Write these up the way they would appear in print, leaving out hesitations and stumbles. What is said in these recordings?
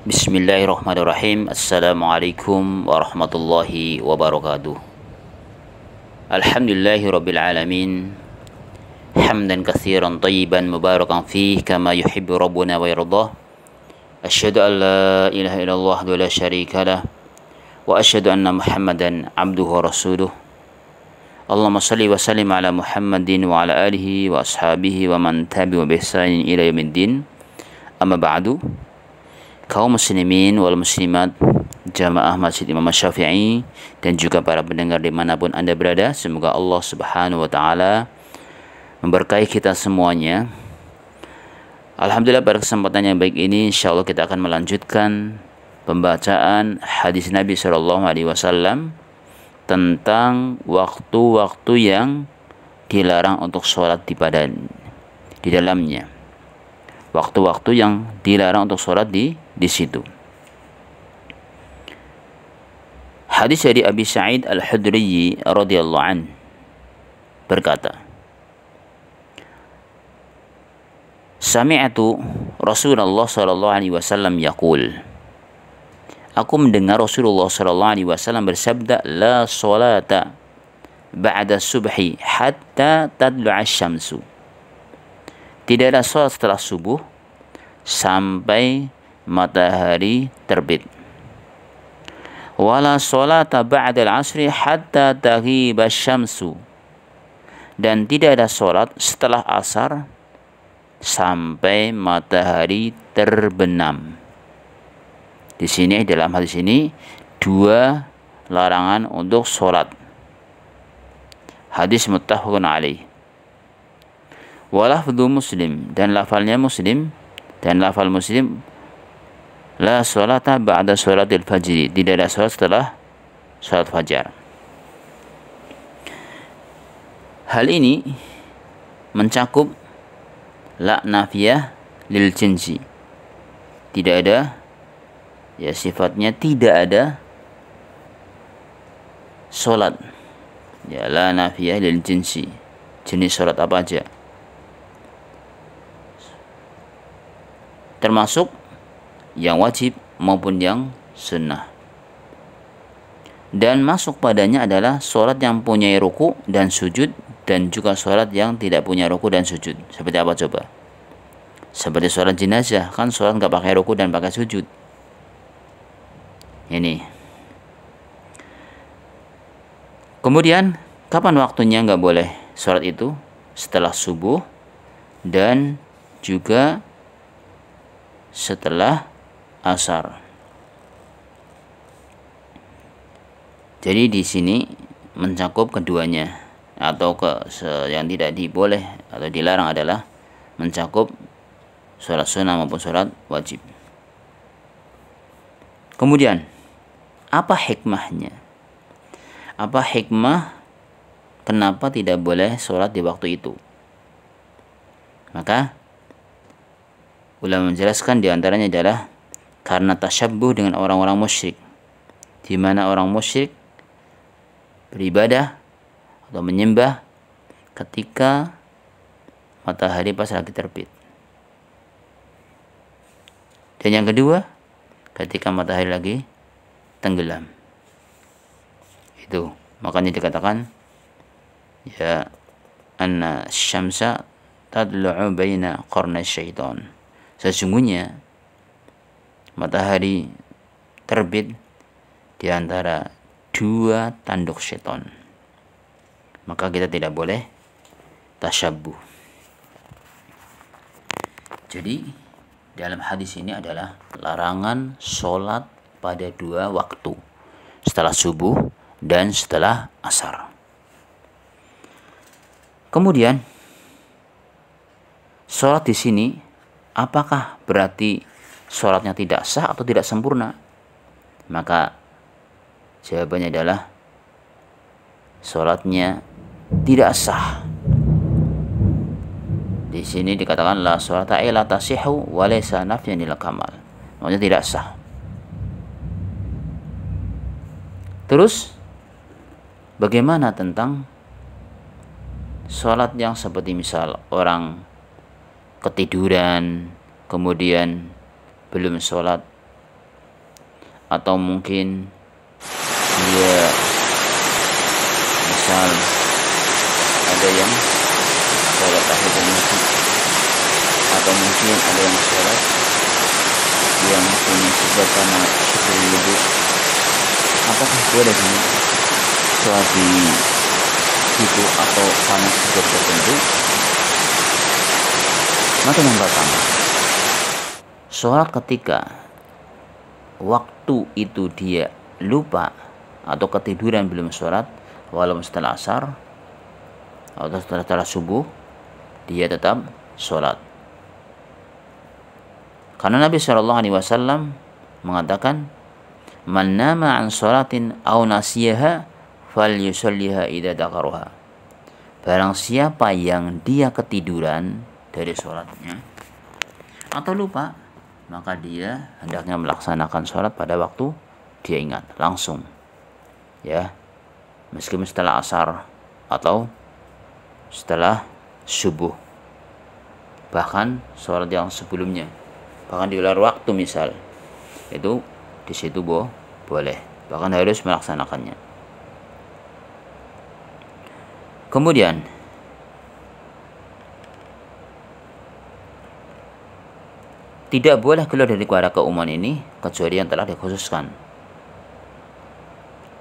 Bismillahirrahmanirrahim. Assalamualaikum warahmatullahi wabarakatuh. Alhamdulillahi rabbil alamin. Hamdan katsiran tayyiban mubarakan fih kama yuhibbu rabbuna wa yardah. Asyhadu an la ilaha illallah wa la syarika lah. Wa asyhadu anna Muhammadan abduhu wa rasuluh. Allahumma salli wa sallim ala Muhammadin wa ala alihi wa ashabihi wa man tabi'u bi ihsanin ila yaumiddin. Amma ba'du. Kaum muslimin wal muslimat, jamaah Masjid Imam Syafi'i, dan juga para pendengar dimanapun Anda berada, semoga Allah Subhanahu wa Ta'ala memberkahi kita semuanya. Alhamdulillah, pada kesempatan yang baik ini insyaallah kita akan melanjutkan pembacaan hadis Nabi SAW tentang waktu-waktu yang dilarang untuk sholat di dalamnya. Waktu-waktu yang dilarang untuk sholat di situ. Hadis dari Abi Sa'id Al-Khudri radhiyallahu an berkata, Sami'atu Rasulullah sallallahu alaihi wasallam yaqul, aku mendengar Rasulullah sallallahu alaihi wasallam bersabda, la sholata ba'da subhi hatta tadlu'a syamsu. Tidak ada sholat setelah subuh sampai matahari terbit. Wala sholata ba'dal asri hatta taghiba syamsu. Dan tidak ada sholat setelah asar sampai matahari terbenam. Di sini, dalam hadis ini, dua larangan untuk sholat. Hadis muttafaqun alaih. Walafdhu Muslim, dan lafalnya Muslim, dan lafal Muslim, la sholata ba'da sholatil fajri, tidak ada sholat setelah sholat fajar. Hal ini mencakup la nafiyah lil jinsi, tidak ada, ya sifatnya tidak ada sholat, ya la nafiyah lil jinsi, jenis sholat apa aja, termasuk yang wajib maupun yang sunnah. Dan masuk padanya adalah sholat yang punya ruku dan sujud, dan juga sholat yang tidak punya ruku dan sujud. Seperti apa coba? Seperti sholat jenazah, kan sholat nggak pakai ruku dan pakai sujud. Ini. Kemudian, kapan waktunya nggak boleh sholat itu? Setelah subuh dan juga setelah asar. Jadi di sini mencakup keduanya, atau yang tidak diboleh atau dilarang adalah mencakup sholat sunnah maupun sholat wajib. Kemudian, apa hikmahnya? Apa hikmah kenapa tidak boleh sholat di waktu itu? Maka ulama menjelaskan diantaranya adalah karena tasyabbuh dengan orang-orang musyrik, di mana orang musyrik beribadah atau menyembah ketika matahari pas lagi terbit. Dan yang kedua, ketika matahari lagi tenggelam. Itu makanya dikatakan, ya anna syamsa tadlu'u baina qarnay syaitan. Sesungguhnya matahari terbit di antara dua tanduk setan. Maka kita tidak boleh tasyabbuh. Jadi dalam hadis ini adalah larangan sholat pada dua waktu, setelah subuh dan setelah asar. Kemudian sholat di sini, apakah berarti sholatnya tidak sah atau tidak sempurna? Maka jawabannya adalah sholatnya tidak sah. Di sini dikatakan la sholata illa tasihhu wa laysa nafyan lil kamal. Maksudnya tidak sah. Terus bagaimana tentang sholat yang seperti misal orang ketiduran, kemudian belum sholat atau mungkin dia misal ada yang sholat tahiyatul masjid, atau mungkin ada yang sholat yang punya sebab karena syukur wudhu, apakah boleh sholat di situ atau karena sebab tertentu? Maka yang pertama, sholat ketika waktu itu dia lupa atau ketiduran belum sholat, walau setelah asar atau setelah subuh, dia tetap sholat. Karena Nabi SAW mengatakan, man nama an sholatin aw nasiyaha falyusalliha idza dzakaraha. Barang siapa yang dia ketiduran dari sholatnya atau lupa, maka dia hendaknya melaksanakan sholat pada waktu dia ingat, langsung, ya, meskipun setelah asar atau setelah subuh, bahkan sholat yang sebelumnya, bahkan di luar waktu misal, itu di situ boleh, bahkan harus melaksanakannya. Kemudian tidak boleh keluar dari kuadrat keumuman ini kecuali yang telah dikhususkan,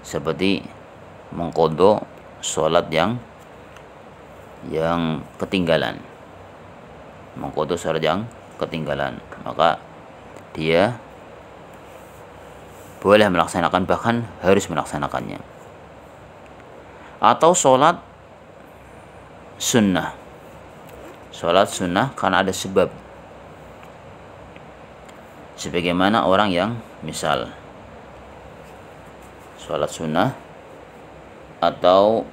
seperti mengqadha sholat yang ketinggalan, mengqadha sholat yang ketinggalan, maka dia boleh melaksanakan, bahkan harus melaksanakannya. Atau sholat sunnah karena ada sebab, sebagaimana orang yang misal sholat sunnah atau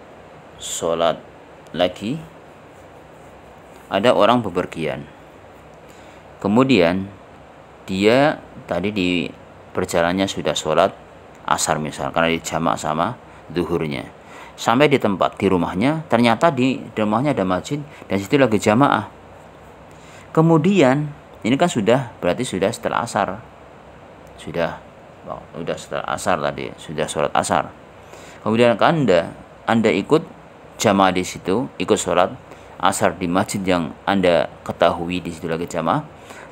sholat lagi, ada orang bepergian, kemudian dia tadi di perjalanannya sudah sholat asar misal, karena dijamak sama zuhurnya, sampai di tempat, di rumahnya, ternyata di rumahnya ada masjid dan situ lagi jamaah. Kemudian ini kan berarti sudah setelah asar, sudah setelah asar tadi, sudah sholat asar. Kemudian anda ikut jamaah di situ, ikut sholat asar di masjid yang anda ketahui di situ lagi jamaah,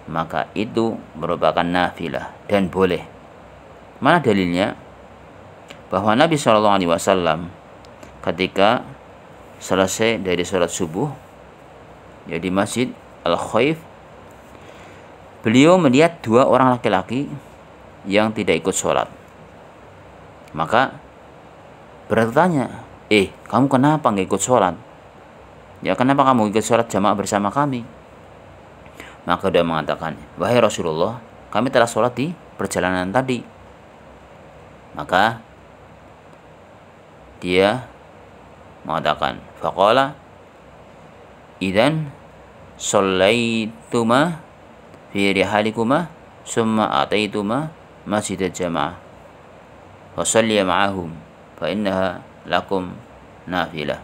maka itu merupakan nafilah dan boleh. Mana dalilnya? Bahwa Nabi SAW ketika selesai dari sholat subuh, ya, di masjid Al-Khaif, beliau melihat 2 orang laki-laki yang tidak ikut sholat. Maka bertanya, kamu kenapa nggak ikut sholat? Ya, kenapa kamu ikut sholat jamaah bersama kami? Maka dia mengatakan, wahai Rasulullah, kami telah sholat di perjalanan tadi. Maka dia mengatakan, faqala idzan shallaituma fi rihalikuma summa ataituma masjid jamaah wa shalliya ma'ahum fa innaha lakum nafilah.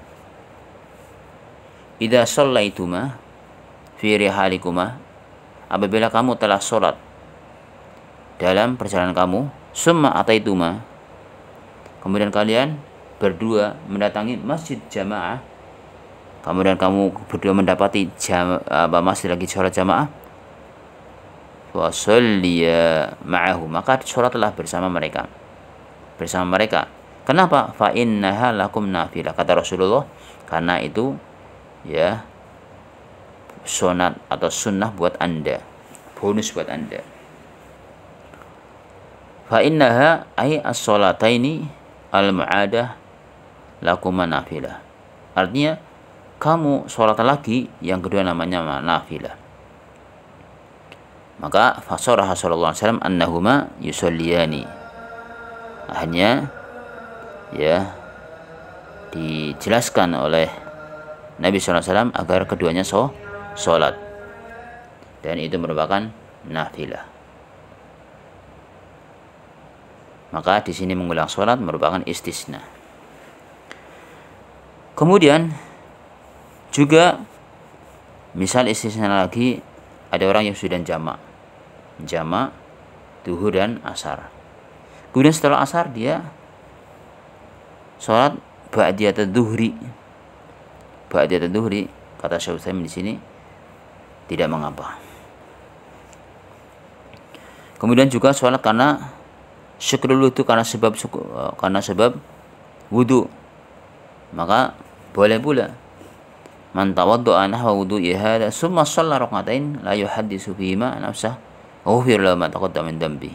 Idza shallaituma fi rihalikuma, apabila kamu telah sholat dalam perjalanan kamu, summa ataituma, kemudian kalian berdua mendatangi masjid jamaah, kemudian kamu berdua mendapati masjid lagi sholat jamaah, wa sholliya ma'ahu, maka sholatlah bersama mereka. Kenapa? Fa innaha lakum nafilah, kata Rasulullah, karena itu, ya, sunat atau sunnah buat anda, bonus buat anda. Fa innaha ay as-sholataini al-mu'adah lakuma nafilah. Artinya kamu sholat lagi yang kedua namanya nafilah. Maka fasaraha sallallahu alaihi wasallam annahuma yusalliyani. Hanya, ya, dijelaskan oleh Nabi sallallahu alaihi wasallam agar keduanya sholat, dan itu merupakan nafilah. Maka di sini mengulang sholat merupakan istisna. Kemudian juga misal istisna lagi, ada orang yang sudah jamak duhur dan asar. Kemudian setelah asar dia sholat ba'diyat adzuhri. Ba'diyat adzuhri kata Syekh Utsaimin di sini tidak mengapa. Kemudian juga sholat karena syukrul wudu, karena sebab wudu, maka boleh pula. Man tawadda'a nahwa wudu'i hadza summa shalla rak'atain la yuhaddisu fihima nafsah ghufira lahu ma taqaddama min dambi.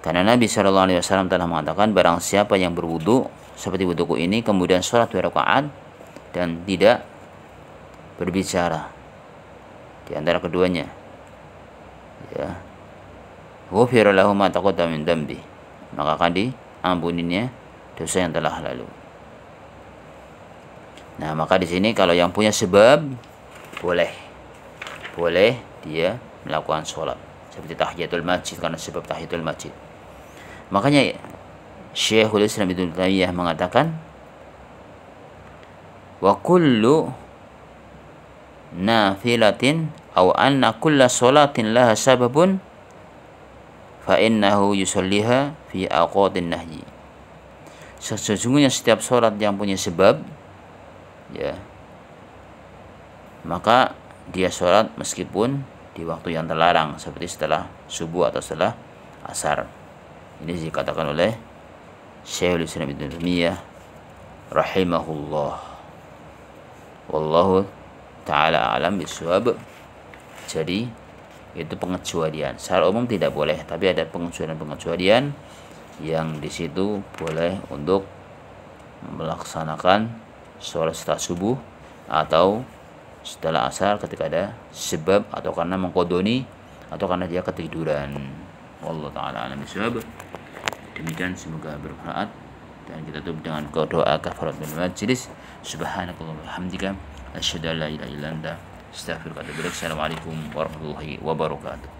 Karena Nabi SAW telah mengatakan, barang siapa yang berwudu seperti wuduku ini kemudian sholat 2 rakaat dan tidak berbicara di antara keduanya, ya, ghufira lahu ma taqaddama min dambi, maka akan diampuninya dosa yang telah lalu. Nah, maka di sini kalau yang punya sebab boleh dia melakukan sholat seperti tahiyatul masjid karena sebab tahiyatul masjid. Makanya Syekhul Islam Ibnu Taimiyah mengatakan, wa kullu nafilatin aw anna kulla sholatin laha sababun fa innahu yusalliha fi awqatin nahyi. Sesungguhnya setiap sholat yang punya sebab, ya, maka dia sholat meskipun di waktu yang terlarang seperti setelah subuh atau setelah asar. Ini dikatakan oleh Syekhul Islam Ibnu Taimiyah rahimahullah. Wallahu ta'ala alam bisawab. Jadi itu pengecualian. Secara umum tidak boleh, tapi ada pengecualian yang di situ boleh untuk melaksanakan sholat setelah subuh atau setelah asar ketika ada sebab atau karena mengkodoni atau karena dia ketiduran. Wallahu ta'ala alam bisawab. Demikian, semoga bermanfaat, dan kita tutup dengan doa kafaratul majlis. Subhanakallahumma wa bihamdika asyhadu an la ilaha illa anta astaghfiruka wa atubu ilaik. Assalamualaikum warahmatullahi wabarakatuh.